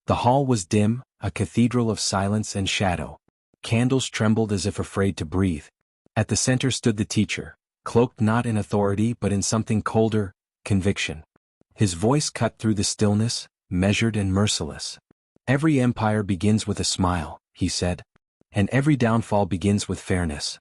The hall was dim, a cathedral of silence and shadow. Candles trembled as if afraid to breathe. At the center stood the teacher, cloaked not in authority but in something colder, conviction. His voice cut through the stillness, measured and merciless. "Every empire begins with a smile," he said. "And every downfall begins with fairness."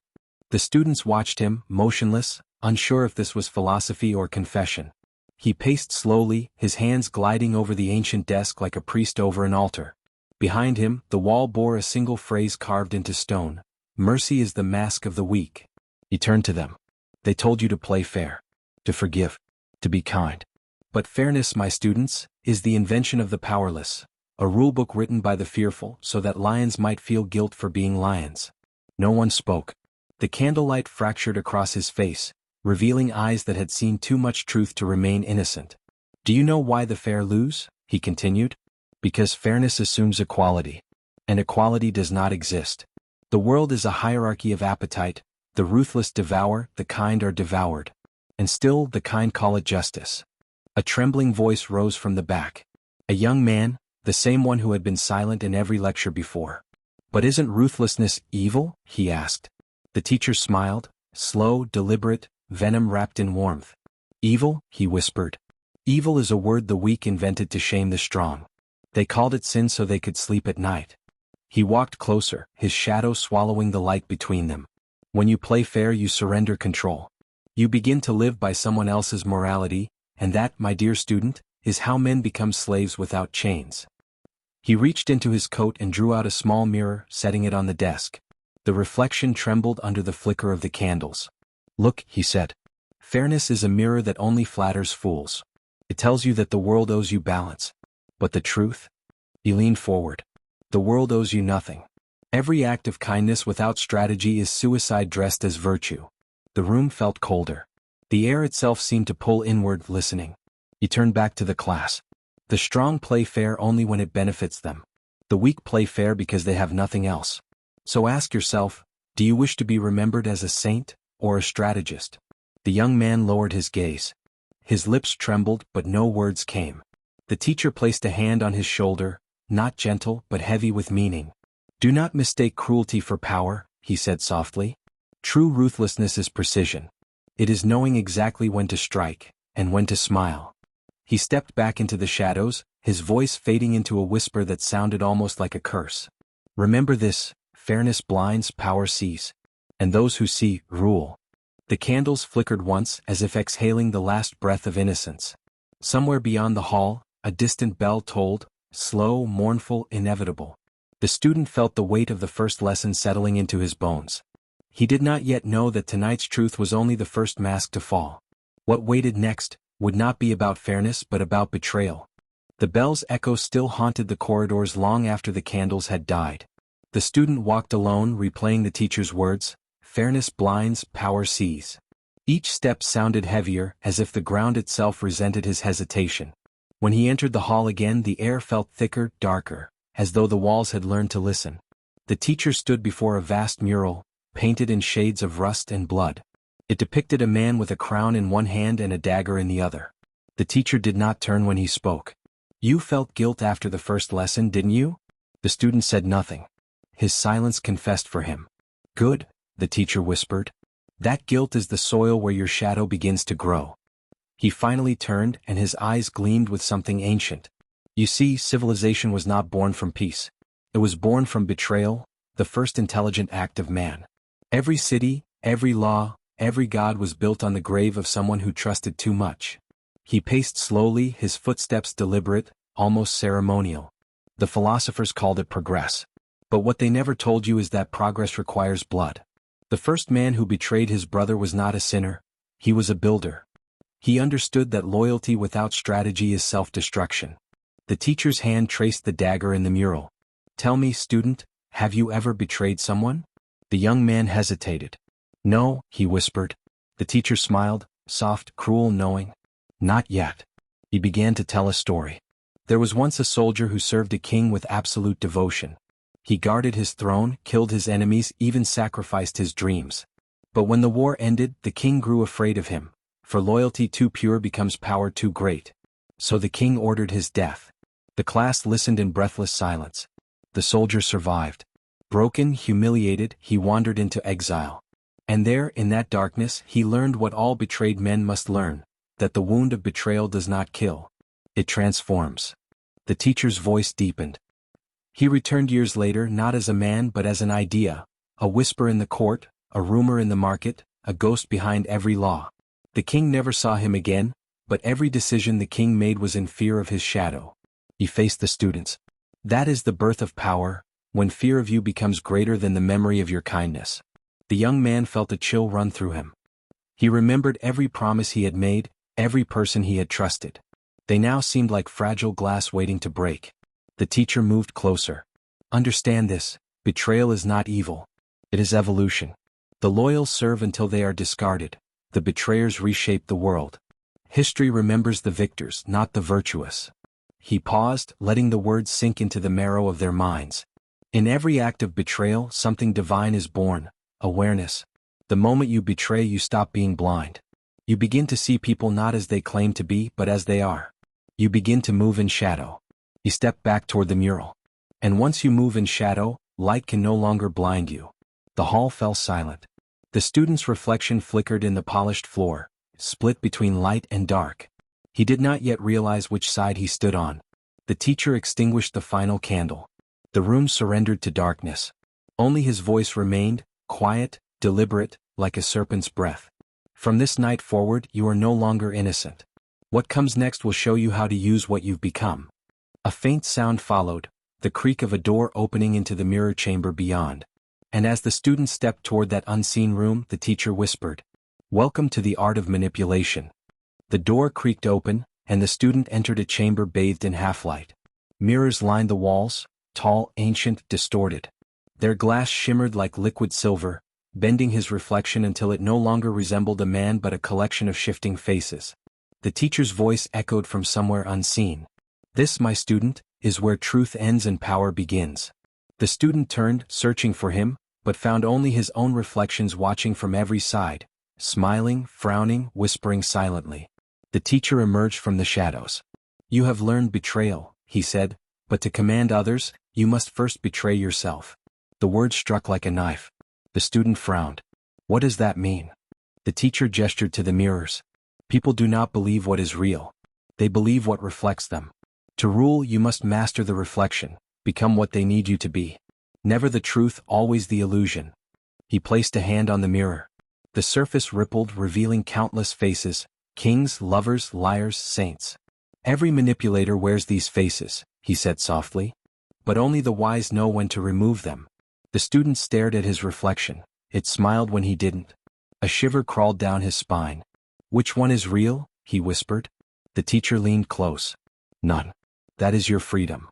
The students watched him, motionless, unsure if this was philosophy or confession. He paced slowly, his hands gliding over the ancient desk like a priest over an altar. Behind him, the wall bore a single phrase carved into stone: "Mercy is the mask of the weak." He turned to them. "They told you to play fair, to forgive, to be kind. But fairness, my students, is the invention of the powerless, a rulebook written by the fearful so that lions might feel guilt for being lions." No one spoke. The candlelight fractured across his face, revealing eyes that had seen too much truth to remain innocent. "Do you know why the fair lose?" he continued. "Because fairness assumes equality. And equality does not exist. The world is a hierarchy of appetite. The ruthless devour, the kind are devoured. And still the kind call it justice." A trembling voice rose from the back. A young man, the same one who had been silent in every lecture before. "But isn't ruthlessness evil?" he asked. The teacher smiled, slow, deliberate, venom wrapped in warmth. "Evil," he whispered. "Evil is a word the weak invented to shame the strong. They called it sin so they could sleep at night." He walked closer, his shadow swallowing the light between them. "When you play fair, you surrender control. You begin to live by someone else's morality, and that, my dear student, is how men become slaves without chains." He reached into his coat and drew out a small mirror, setting it on the desk. The reflection trembled under the flicker of the candles. "Look," he said. "Fairness is a mirror that only flatters fools. It tells you that the world owes you balance. But the truth?" He leaned forward. "The world owes you nothing. Every act of kindness without strategy is suicide dressed as virtue." The room felt colder. The air itself seemed to pull inward, listening. He turned back to the class. "The strong play fair only when it benefits them. The weak play fair because they have nothing else. So ask yourself, do you wish to be remembered as a saint or a strategist?" The young man lowered his gaze. His lips trembled, but no words came. The teacher placed a hand on his shoulder, not gentle but heavy with meaning. "Do not mistake cruelty for power," he said softly. "True ruthlessness is precision. It is knowing exactly when to strike, and when to smile." He stepped back into the shadows, his voice fading into a whisper that sounded almost like a curse. "Remember this: fairness blinds, power sees. And those who see, rule." The candles flickered once, as if exhaling the last breath of innocence. Somewhere beyond the hall, a distant bell tolled, slow, mournful, inevitable. The student felt the weight of the first lesson settling into his bones. He did not yet know that tonight's truth was only the first mask to fall. What waited next would not be about fairness but about betrayal. The bell's echo still haunted the corridors long after the candles had died. The student walked alone, replaying the teacher's words: "Fairness blinds, power sees." Each step sounded heavier, as if the ground itself resented his hesitation. When he entered the hall again, the air felt thicker, darker, as though the walls had learned to listen. The teacher stood before a vast mural, painted in shades of rust and blood. It depicted a man with a crown in one hand and a dagger in the other. The teacher did not turn when he spoke. "You felt guilt after the first lesson, didn't you?" The student said nothing. His silence confessed for him. "Good," the teacher whispered. "That guilt is the soil where your shadow begins to grow." He finally turned, and his eyes gleamed with something ancient. "You see, civilization was not born from peace. It was born from betrayal, the first intelligent act of man. Every city, every law, every god was built on the grave of someone who trusted too much." He paced slowly, his footsteps deliberate, almost ceremonial. "The philosophers called it progress. But what they never told you is that progress requires blood. The first man who betrayed his brother was not a sinner, he was a builder. He understood that loyalty without strategy is self-destruction." The teacher's hand traced the dagger in the mural. "Tell me, student, have you ever betrayed someone?" The young man hesitated. "No," he whispered. The teacher smiled, soft, cruel, knowing. "Not yet." He began to tell a story. "There was once a soldier who served a king with absolute devotion. He guarded his throne, killed his enemies, even sacrificed his dreams. But when the war ended, the king grew afraid of him, for loyalty too pure becomes power too great. So the king ordered his death. The class listened in breathless silence. The soldier survived. Broken, humiliated, he wandered into exile. And there, in that darkness, he learned what all betrayed men must learn, that the wound of betrayal does not kill. It transforms. The teacher's voice deepened. He returned years later not as a man but as an idea, a whisper in the court, a rumor in the market, a ghost behind every law. The king never saw him again, but every decision the king made was in fear of his shadow. He faced the students. That is the birth of power, when fear of you becomes greater than the memory of your kindness. The young man felt a chill run through him. He remembered every promise he had made, every person he had trusted. They now seemed like fragile glass waiting to break. The teacher moved closer. Understand this, betrayal is not evil. It is evolution. The loyal serve until they are discarded. The betrayers reshape the world. History remembers the victors, not the virtuous. He paused, letting the words sink into the marrow of their minds. In every act of betrayal, something divine is born, awareness. The moment you betray, you stop being blind. You begin to see people not as they claim to be, but as they are. You begin to move in shadow. He stepped back toward the mural. And once you move in shadow, light can no longer blind you. The hall fell silent. The student's reflection flickered in the polished floor, split between light and dark. He did not yet realize which side he stood on. The teacher extinguished the final candle. The room surrendered to darkness. Only his voice remained, quiet, deliberate, like a serpent's breath. From this night forward, you are no longer innocent. What comes next will show you how to use what you've become. A faint sound followed, the creak of a door opening into the mirror chamber beyond. And as the student stepped toward that unseen room, the teacher whispered, "Welcome to the art of manipulation." The door creaked open, and the student entered a chamber bathed in half-light. Mirrors lined the walls, tall, ancient, distorted. Their glass shimmered like liquid silver, bending his reflection until it no longer resembled a man but a collection of shifting faces. The teacher's voice echoed from somewhere unseen. "This, my student, is where truth ends and power begins." The student turned, searching for him, but found only his own reflections watching from every side, smiling, frowning, whispering silently. The teacher emerged from the shadows. "You have learned betrayal," he said, "but to command others, you must first betray yourself." The word struck like a knife. The student frowned. "What does that mean?" The teacher gestured to the mirrors. "People do not believe what is real. They believe what reflects them. To rule, you must master the reflection, become what they need you to be. Never the truth, always the illusion." He placed a hand on the mirror. The surface rippled, revealing countless faces, kings, lovers, liars, saints. "Every manipulator wears these faces," he said softly. "But only the wise know when to remove them." The student stared at his reflection. It smiled when he didn't. A shiver crawled down his spine. "Which one is real?" he whispered. The teacher leaned close. "None. That is your freedom."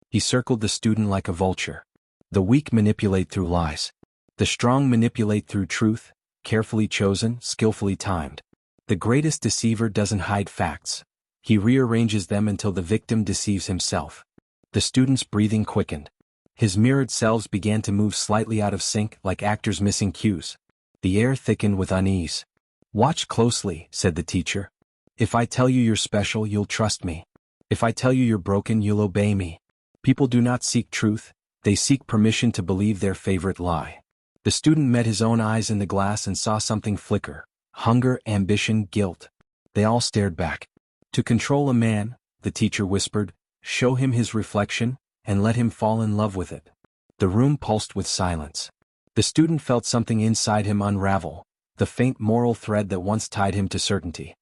He circled the student like a vulture. "The weak manipulate through lies. The strong manipulate through truth, carefully chosen, skillfully timed. The greatest deceiver doesn't hide facts. He rearranges them until the victim deceives himself." The student's breathing quickened. His mirrored selves began to move slightly out of sync, like actors missing cues. The air thickened with unease. "Watch closely," said the teacher. "If I tell you you're special, you'll trust me. If I tell you you're broken, you'll obey me. People do not seek truth, they seek permission to believe their favorite lie." The student met his own eyes in the glass and saw something flicker. Hunger, ambition, guilt. They all stared back. "To control a man," the teacher whispered, "show him his reflection, and let him fall in love with it." The room pulsed with silence. The student felt something inside him unravel, the faint moral thread that once tied him to certainty.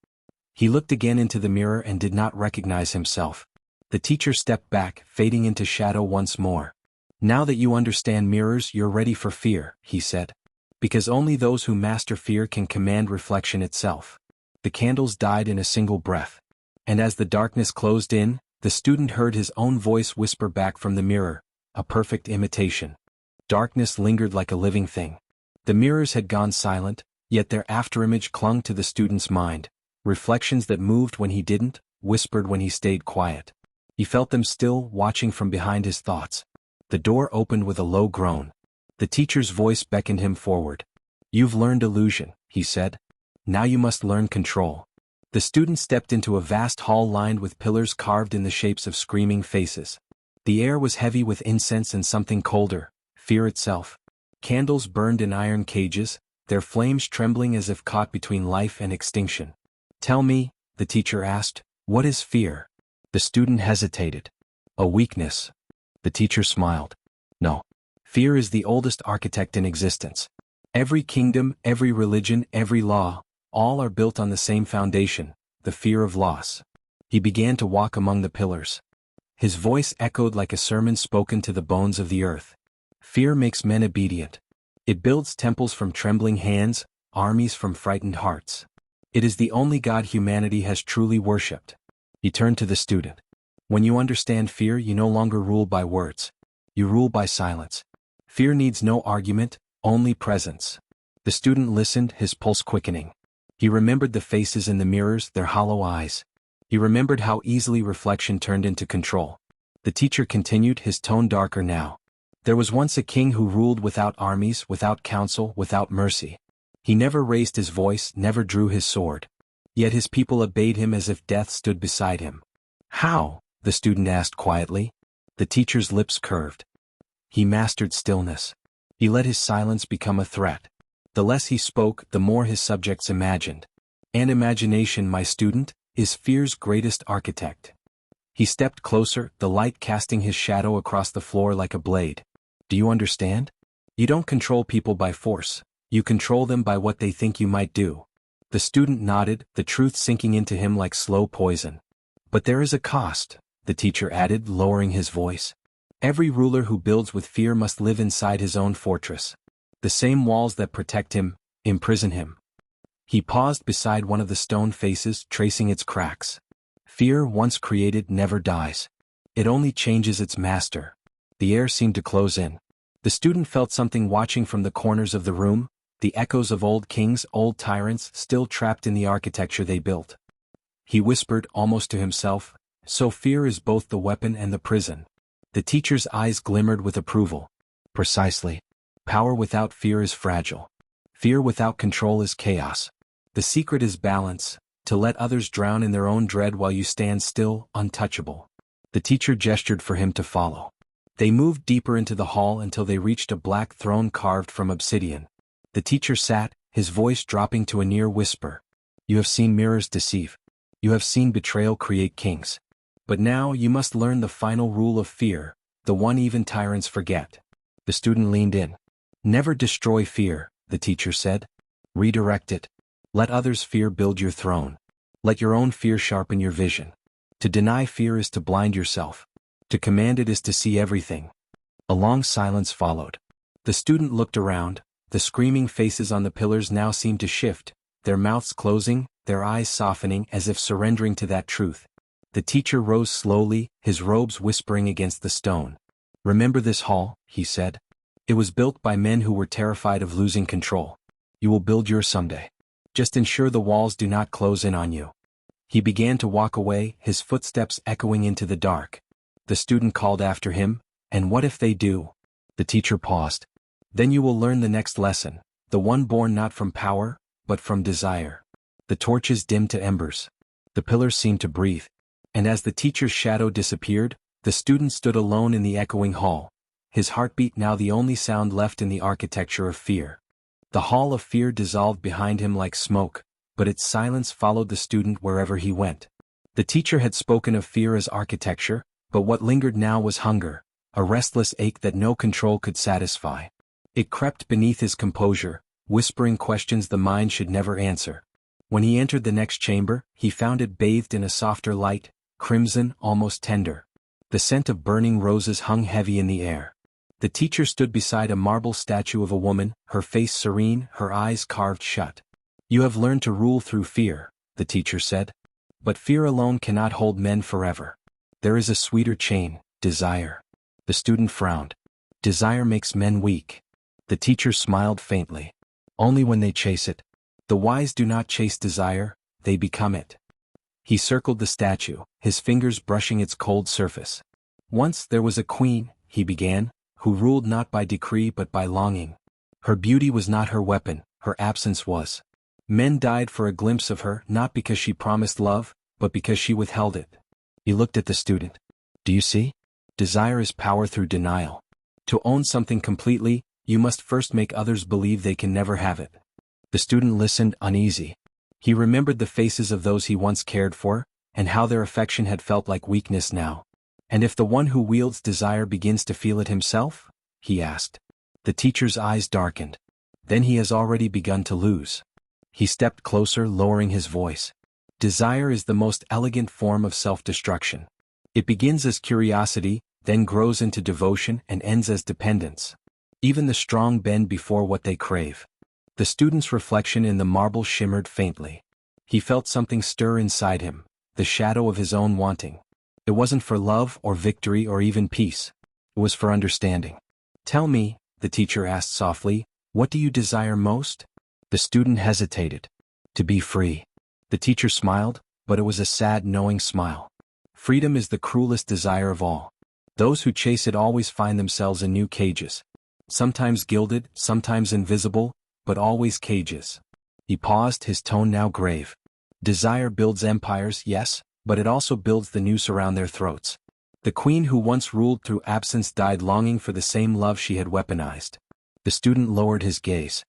He looked again into the mirror and did not recognize himself. The teacher stepped back, fading into shadow once more. "Now that you understand mirrors, you're ready for fear," he said. "Because only those who master fear can command reflection itself." The candles died in a single breath. And as the darkness closed in, the student heard his own voice whisper back from the mirror, a perfect imitation. Darkness lingered like a living thing. The mirrors had gone silent, yet their afterimage clung to the student's mind. Reflections that moved when he didn't, whispered when he stayed quiet. He felt them still, watching from behind his thoughts. The door opened with a low groan. The teacher's voice beckoned him forward. "You've learned illusion," he said. "Now you must learn control." The student stepped into a vast hall lined with pillars carved in the shapes of screaming faces. The air was heavy with incense and something colder, fear itself. Candles burned in iron cages, their flames trembling as if caught between life and extinction. "Tell me," the teacher asked, "what is fear?" The student hesitated. "A weakness." The teacher smiled. "No. Fear is the oldest architect in existence. Every kingdom, every religion, every law, all are built on the same foundation, the fear of loss." He began to walk among the pillars. His voice echoed like a sermon spoken to the bones of the earth. Fear makes men obedient. It builds temples from trembling hands, armies from frightened hearts. It is the only God humanity has truly worshipped. He turned to the student. "When you understand fear, you no longer rule by words. You rule by silence. Fear needs no argument, only presence." The student listened, his pulse quickening. He remembered the faces in the mirrors, their hollow eyes. He remembered how easily reflection turned into control. The teacher continued, his tone darker now. "There was once a king who ruled without armies, without counsel, without mercy. He never raised his voice, never drew his sword. Yet his people obeyed him as if death stood beside him." "How?" the student asked quietly. The teacher's lips curved. "He mastered stillness. He let his silence become a threat. The less he spoke, the more his subjects imagined. And imagination, my student, is fear's greatest architect." He stepped closer, the light casting his shadow across the floor like a blade. "Do you understand? You don't control people by force. You control them by what they think you might do." The student nodded, the truth sinking into him like slow poison. "But there is a cost," the teacher added, lowering his voice. "Every ruler who builds with fear must live inside his own fortress. The same walls that protect him, imprison him." He paused beside one of the stone faces, tracing its cracks. "Fear, once created, never dies. It only changes its master." The air seemed to close in. The student felt something watching from the corners of the room, the echoes of old kings, old tyrants, still trapped in the architecture they built. He whispered, almost to himself, "So fear is both the weapon and the prison." The teacher's eyes glimmered with approval. "Precisely. Power without fear is fragile. Fear without control is chaos. The secret is balance, to let others drown in their own dread while you stand still, untouchable." The teacher gestured for him to follow. They moved deeper into the hall until they reached a black throne carved from obsidian. The teacher sat, his voice dropping to a near whisper. "You have seen mirrors deceive. You have seen betrayal create kings. But now you must learn the final rule of fear, the one even tyrants forget." The student leaned in. "Never destroy fear," the teacher said. "Redirect it. Let others' fear build your throne. Let your own fear sharpen your vision. To deny fear is to blind yourself. To command it is to see everything." A long silence followed. The student looked around. The screaming faces on the pillars now seemed to shift, their mouths closing, their eyes softening as if surrendering to that truth. The teacher rose slowly, his robes whispering against the stone. "Remember this hall," he said. "It was built by men who were terrified of losing control. You will build yours someday. Just ensure the walls do not close in on you." He began to walk away, his footsteps echoing into the dark. The student called after him, "And what if they do?" The teacher paused. "Then you will learn the next lesson, the one born not from power, but from desire." The torches dimmed to embers. The pillars seemed to breathe. And as the teacher's shadow disappeared, the student stood alone in the echoing hall, his heartbeat now the only sound left in the architecture of fear. The hall of fear dissolved behind him like smoke, but its silence followed the student wherever he went. The teacher had spoken of fear as architecture, but what lingered now was hunger, a restless ache that no control could satisfy. It crept beneath his composure, whispering questions the mind should never answer. When he entered the next chamber, he found it bathed in a softer light, crimson, almost tender. The scent of burning roses hung heavy in the air. The teacher stood beside a marble statue of a woman, her face serene, her eyes carved shut. "You have learned to rule through fear," the teacher said. "But fear alone cannot hold men forever. There is a sweeter chain, desire." The student frowned. "Desire makes men weak." The teacher smiled faintly. "Only when they chase it. The wise do not chase desire, they become it." He circled the statue, his fingers brushing its cold surface. "Once there was a queen," he began, "who ruled not by decree but by longing. Her beauty was not her weapon, her absence was. Men died for a glimpse of her, not because she promised love, but because she withheld it. He looked at the student. Do you see? Desire is power through denial. To own something completely, you must first make others believe they can never have it. The student listened, uneasy. He remembered the faces of those he once cared for, and how their affection had felt like weakness now. And if the one who wields desire begins to feel it himself? He asked. The teacher's eyes darkened. Then he has already begun to lose. He stepped closer, lowering his voice. Desire is the most elegant form of self-destruction. It begins as curiosity, then grows into devotion and ends as dependence. Even the strong bend before what they crave. The student's reflection in the marble shimmered faintly. He felt something stir inside him, the shadow of his own wanting. It wasn't for love or victory or even peace. It was for understanding. Tell me, the teacher asked softly, what do you desire most? The student hesitated. To be free. The teacher smiled, but it was a sad, knowing smile. Freedom is the cruelest desire of all. Those who chase it always find themselves in new cages. Sometimes gilded, sometimes invisible, but always cages. He paused, his tone now grave. Desire builds empires, yes, but it also builds the noose around their throats. The queen who once ruled through absence died longing for the same love she had weaponized. The student lowered his gaze.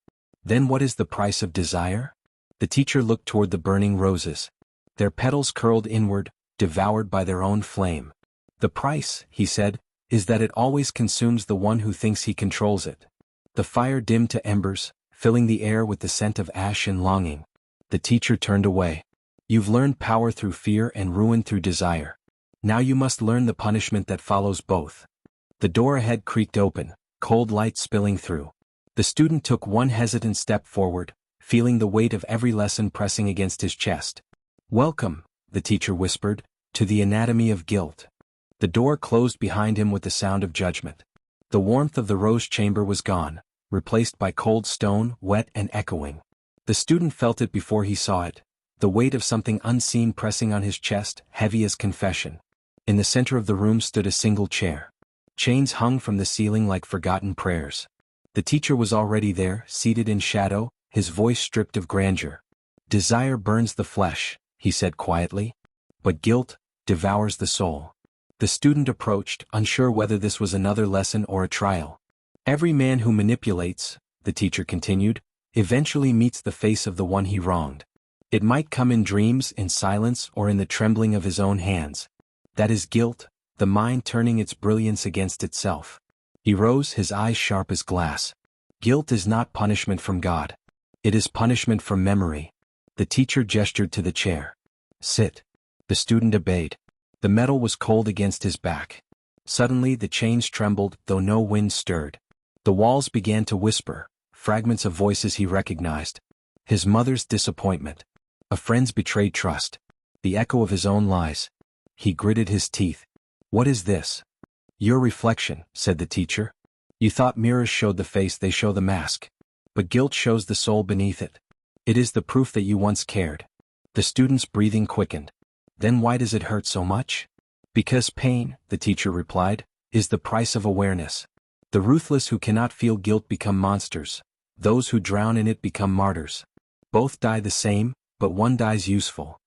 Then what is the price of desire? The teacher looked toward the burning roses. Their petals curled inward, devoured by their own flame. The price, he said, is that it always consumes the one who thinks he controls it. The fire dimmed to embers, filling the air with the scent of ash and longing. The teacher turned away. You've learned power through fear and ruin through desire. Now you must learn the punishment that follows both. The door ahead creaked open, cold light spilling through. The student took one hesitant step forward, feeling the weight of every lesson pressing against his chest. Welcome, the teacher whispered, to the anatomy of guilt. The door closed behind him with the sound of judgment. The warmth of the rose chamber was gone, replaced by cold stone, wet and echoing. The student felt it before he saw it, the weight of something unseen pressing on his chest, heavy as confession. In the center of the room stood a single chair. Chains hung from the ceiling like forgotten prayers. The teacher was already there, seated in shadow, his voice stripped of grandeur. Desire burns the flesh, he said quietly, but guilt devours the soul. The student approached, unsure whether this was another lesson or a trial. Every man who manipulates, the teacher continued, eventually meets the face of the one he wronged. It might come in dreams, in silence, or in the trembling of his own hands. That is guilt, the mind turning its brilliance against itself. He rose, his eyes sharp as glass. Guilt is not punishment from God. It is punishment from memory. The teacher gestured to the chair. Sit. The student obeyed. The metal was cold against his back. Suddenly the chains trembled, though no wind stirred. The walls began to whisper, fragments of voices he recognized. His mother's disappointment. A friend's betrayed trust. The echo of his own lies. He gritted his teeth. What is this? Your reflection, said the teacher. You thought mirrors showed the face, they show the mask. But guilt shows the soul beneath it. It is the proof that you once cared. The student's breathing quickened. Then why does it hurt so much? Because pain, the teacher replied, is the price of awareness. The ruthless who cannot feel guilt become monsters. Those who drown in it become martyrs. Both die the same, but one dies useful.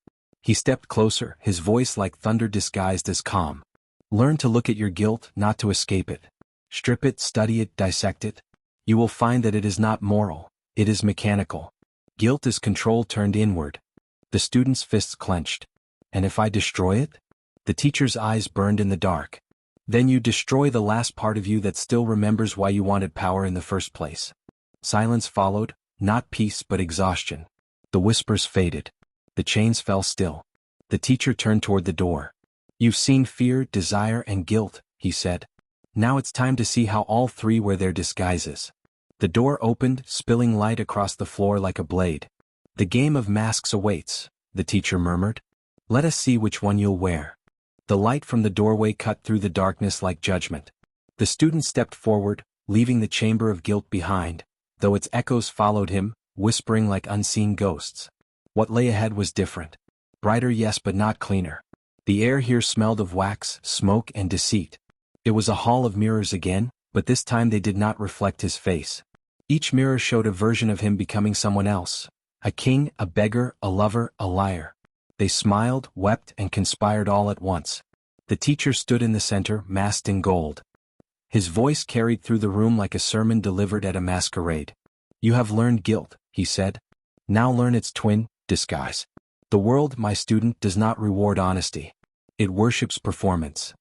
He stepped closer, his voice like thunder disguised as calm. Learn to look at your guilt, not to escape it. Strip it, study it, dissect it. You will find that it is not moral, it is mechanical. Guilt is control turned inward. The student's fists clenched. And if I destroy it? The teacher's eyes burned in the dark. Then you destroy the last part of you that still remembers why you wanted power in the first place. Silence followed, not peace but exhaustion. The whispers faded. The chains fell still. The teacher turned toward the door. You've seen fear, desire, and guilt, he said. Now it's time to see how all three wear their disguises. The door opened, spilling light across the floor like a blade. The game of masks awaits, the teacher murmured. Let us see which one you'll wear. The light from the doorway cut through the darkness like judgment. The student stepped forward, leaving the chamber of guilt behind, though its echoes followed him, whispering like unseen ghosts. What lay ahead was different. Brighter, yes, but not cleaner. The air here smelled of wax, smoke, and deceit. It was a hall of mirrors again, but this time they did not reflect his face. Each mirror showed a version of him becoming someone else, A king, a beggar, a lover, a liar. They smiled, wept, and conspired all at once. The teacher stood in the center, masked in gold. His voice carried through the room like a sermon delivered at a masquerade. You have learned guilt, he said. Now learn its twin, disguise. The world, my student, does not reward honesty. It worships performance.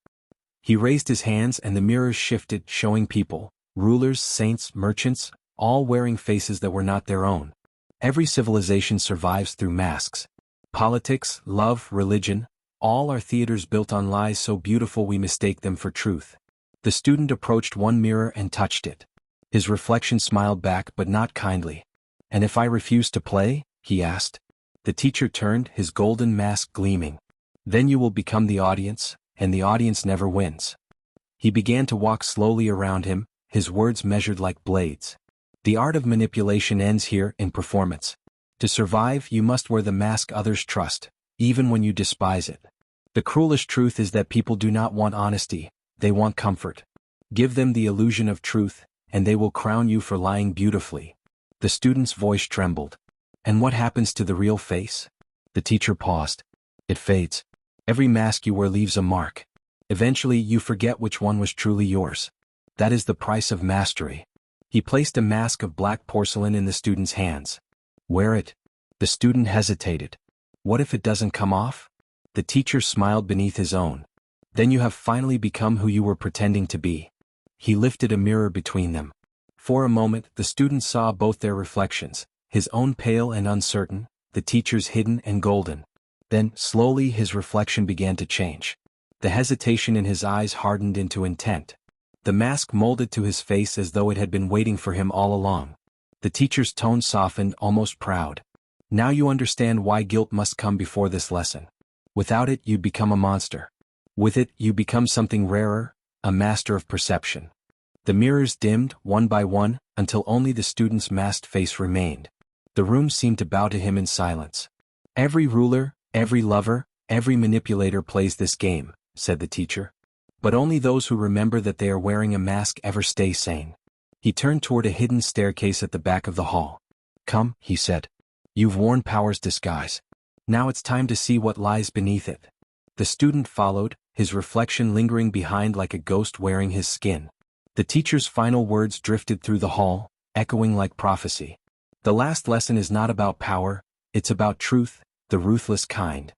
He raised his hands and the mirrors shifted, showing people, rulers, saints, merchants, all wearing faces that were not their own. Every civilization survives through masks. Politics, love, religion, all are theaters built on lies so beautiful we mistake them for truth. The student approached one mirror and touched it. His reflection smiled back, but not kindly. And if I refuse to play? He asked. The teacher turned, his golden mask gleaming. Then you will become the audience, and the audience never wins. He began to walk slowly around him, his words measured like blades. The art of manipulation ends here, in performance. To survive, you must wear the mask others trust, even when you despise it. The cruelest truth is that people do not want honesty, they want comfort. Give them the illusion of truth, and they will crown you for lying beautifully. The student's voice trembled. And what happens to the real face? The teacher paused. It fades. Every mask you wear leaves a mark. Eventually you forget which one was truly yours. That is the price of mastery. He placed a mask of black porcelain in the student's hands. Wear it. The student hesitated. What if it doesn't come off? The teacher smiled beneath his own. Then you have finally become who you were pretending to be. He lifted a mirror between them. For a moment, the student saw both their reflections, his own pale and uncertain, the teacher's hidden and golden. Then, slowly, his reflection began to change. The hesitation in his eyes hardened into intent. The mask molded to his face as though it had been waiting for him all along. The teacher's tone softened, almost proud. Now you understand why guilt must come before this lesson. Without it, you become a monster. With it, you become something rarer, a master of perception. The mirrors dimmed, one by one, until only the student's masked face remained. The room seemed to bow to him in silence. Every ruler, every lover, every manipulator plays this game, said the teacher. But only those who remember that they are wearing a mask ever stay sane. He turned toward a hidden staircase at the back of the hall. Come, he said. You've worn power's disguise. Now it's time to see what lies beneath it. The student followed, his reflection lingering behind like a ghost wearing his skin. The teacher's final words drifted through the hall, echoing like prophecy. The last lesson is not about power, it's about truth, the ruthless kind.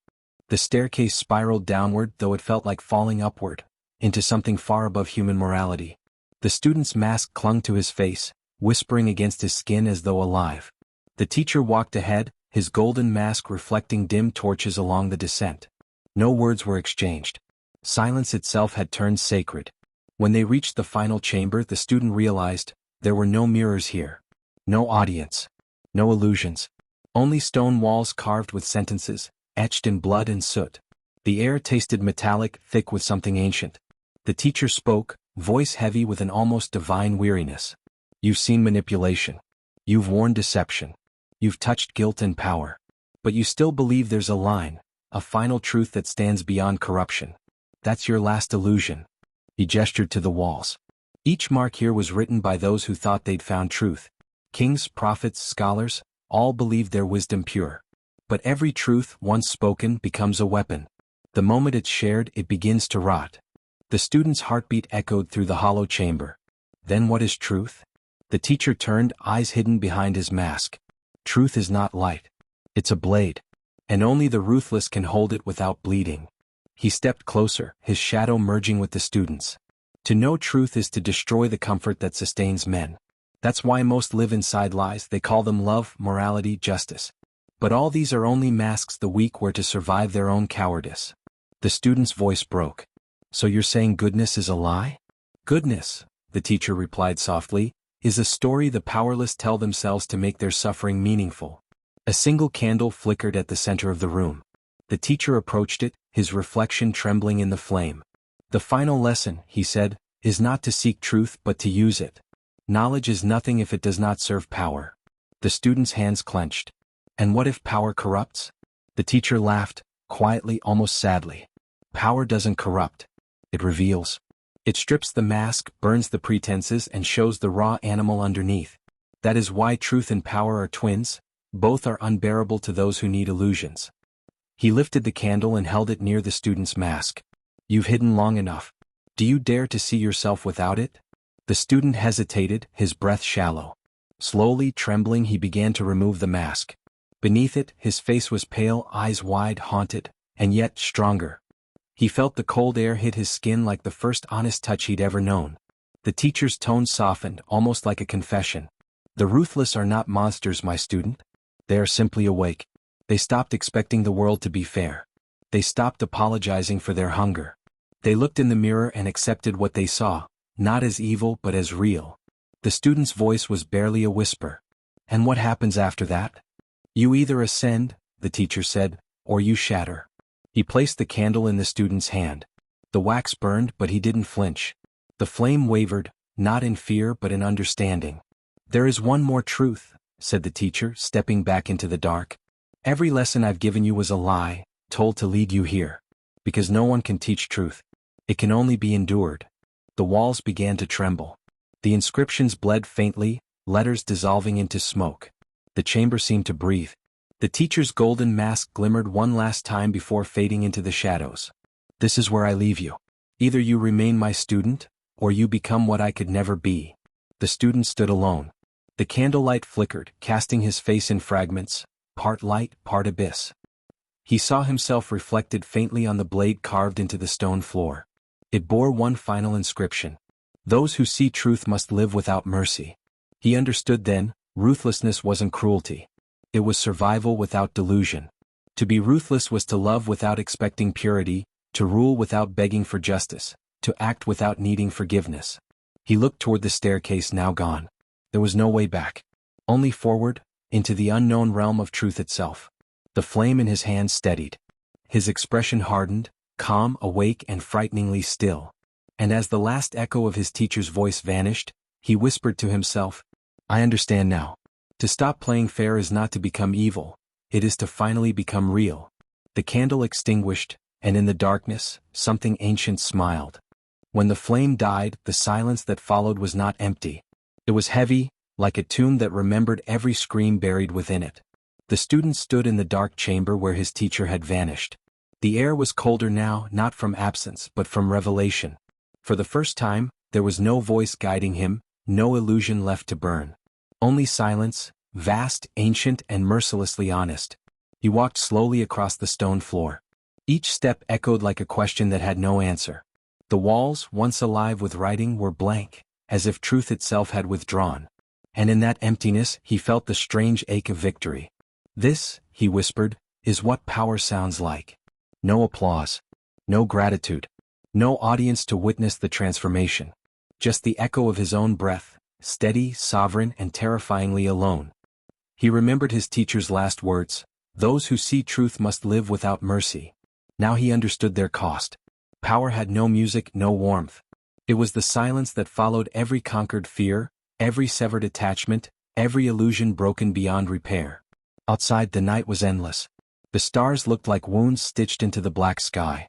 The staircase spiraled downward, though it felt like falling upward, into something far above human morality. The student's mask clung to his face, whispering against his skin as though alive. The teacher walked ahead, his golden mask reflecting dim torches along the descent. No words were exchanged. Silence itself had turned sacred. When they reached the final chamber, the student realized there were no mirrors here. No audience. No illusions. Only stone walls carved with sentences, etched in blood and soot. The air tasted metallic, thick with something ancient. The teacher spoke, voice heavy with an almost divine weariness. You've seen manipulation. You've worn deception. You've touched guilt and power. But you still believe there's a line, a final truth that stands beyond corruption. That's your last illusion. He gestured to the walls. Each mark here was written by those who thought they'd found truth. Kings, prophets, scholars, all believed their wisdom pure. But every truth, once spoken, becomes a weapon. The moment it's shared, it begins to rot. The student's heartbeat echoed through the hollow chamber. Then what is truth? The teacher turned, eyes hidden behind his mask. Truth is not light. It's a blade. And only the ruthless can hold it without bleeding. He stepped closer, his shadow merging with the student's. To know truth is to destroy the comfort that sustains men. That's why most live inside lies. They call them love, morality, justice. But all these are only masks the weak wear to survive their own cowardice. The student's voice broke. So you're saying goodness is a lie? Goodness, the teacher replied softly, is a story the powerless tell themselves to make their suffering meaningful. A single candle flickered at the center of the room. The teacher approached it, his reflection trembling in the flame. The final lesson, he said, is not to seek truth but to use it. Knowledge is nothing if it does not serve power. The student's hands clenched. And what if power corrupts? The teacher laughed, quietly, almost sadly. Power doesn't corrupt. It reveals. It strips the mask, burns the pretenses, and shows the raw animal underneath. That is why truth and power are twins, Both are unbearable to those who need illusions. He lifted the candle and held it near the student's mask. You've hidden long enough. Do you dare to see yourself without it? The student hesitated, his breath shallow. Slowly, trembling, he began to remove the mask. Beneath it, his face was pale, eyes wide, haunted, and yet stronger. He felt the cold air hit his skin like the first honest touch he'd ever known. The teacher's tone softened, almost like a confession. The ruthless are not monsters, my student. They are simply awake. They stopped expecting the world to be fair. They stopped apologizing for their hunger. They looked in the mirror and accepted what they saw, not as evil but as real. The student's voice was barely a whisper. And what happens after that? You either ascend, the teacher said, or you shatter. He placed the candle in the student's hand. The wax burned, but he didn't flinch. The flame wavered, not in fear but in understanding. There is one more truth, said the teacher, stepping back into the dark. Every lesson I've given you was a lie, told to lead you here. Because no one can teach truth. It can only be endured. The walls began to tremble. The inscriptions bled faintly, letters dissolving into smoke. The chamber seemed to breathe. The teacher's golden mask glimmered one last time before fading into the shadows. This is where I leave you. Either you remain my student, or you become what I could never be. The student stood alone. The candlelight flickered, casting his face in fragments, part light, part abyss. He saw himself reflected faintly on the blade carved into the stone floor. It bore one final inscription. Those who see truth must live without mercy. He understood then, ruthlessness wasn't cruelty. It was survival without delusion. To be ruthless was to love without expecting purity, to rule without begging for justice, to act without needing forgiveness. He looked toward the staircase now gone. There was no way back. Only forward, into the unknown realm of truth itself. The flame in his hand steadied. His expression hardened, calm, awake, and frighteningly still. And as the last echo of his teacher's voice vanished, he whispered to himself, I understand now. To stop playing fair is not to become evil, it is to finally become real. The candle extinguished, and in the darkness, something ancient smiled. When the flame died, the silence that followed was not empty. It was heavy, like a tomb that remembered every scream buried within it. The student stood in the dark chamber where his teacher had vanished. The air was colder now, not from absence but from revelation. For the first time, there was no voice guiding him, no illusion left to burn. Only silence, vast, ancient, and mercilessly honest. He walked slowly across the stone floor. Each step echoed like a question that had no answer. The walls, once alive with writing, were blank, as if truth itself had withdrawn. And in that emptiness he felt the strange ache of victory. This, he whispered, is what power sounds like. No applause. No gratitude. No audience to witness the transformation. Just the echo of his own breath, steady, sovereign, and terrifyingly alone. He remembered his teacher's last words, those who see truth must live without mercy. Now he understood their cost. Power had no music, no warmth. It was the silence that followed every conquered fear, every severed attachment, every illusion broken beyond repair. Outside the night was endless. The stars looked like wounds stitched into the black sky.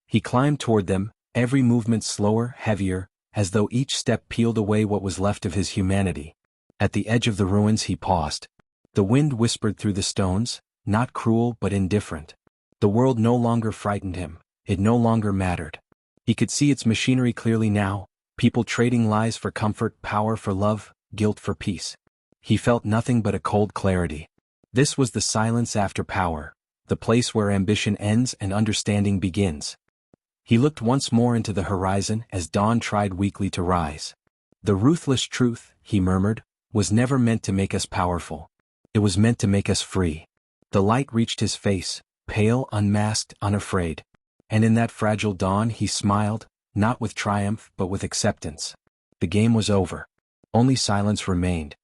He climbed toward them, every movement slower, heavier, as though each step peeled away what was left of his humanity. At the edge of the ruins he paused. The wind whispered through the stones, not cruel but indifferent. The world no longer frightened him, it no longer mattered. He could see its machinery clearly now, people trading lies for comfort, power for love, guilt for peace. He felt nothing but a cold clarity. This was the silence after power, the place where ambition ends and understanding begins. He looked once more into the horizon as dawn tried weakly to rise. The ruthless truth, he murmured, was never meant to make us powerful. It was meant to make us free. The light reached his face, pale, unmasked, unafraid. And in that fragile dawn he smiled, not with triumph but with acceptance. The game was over. Only silence remained.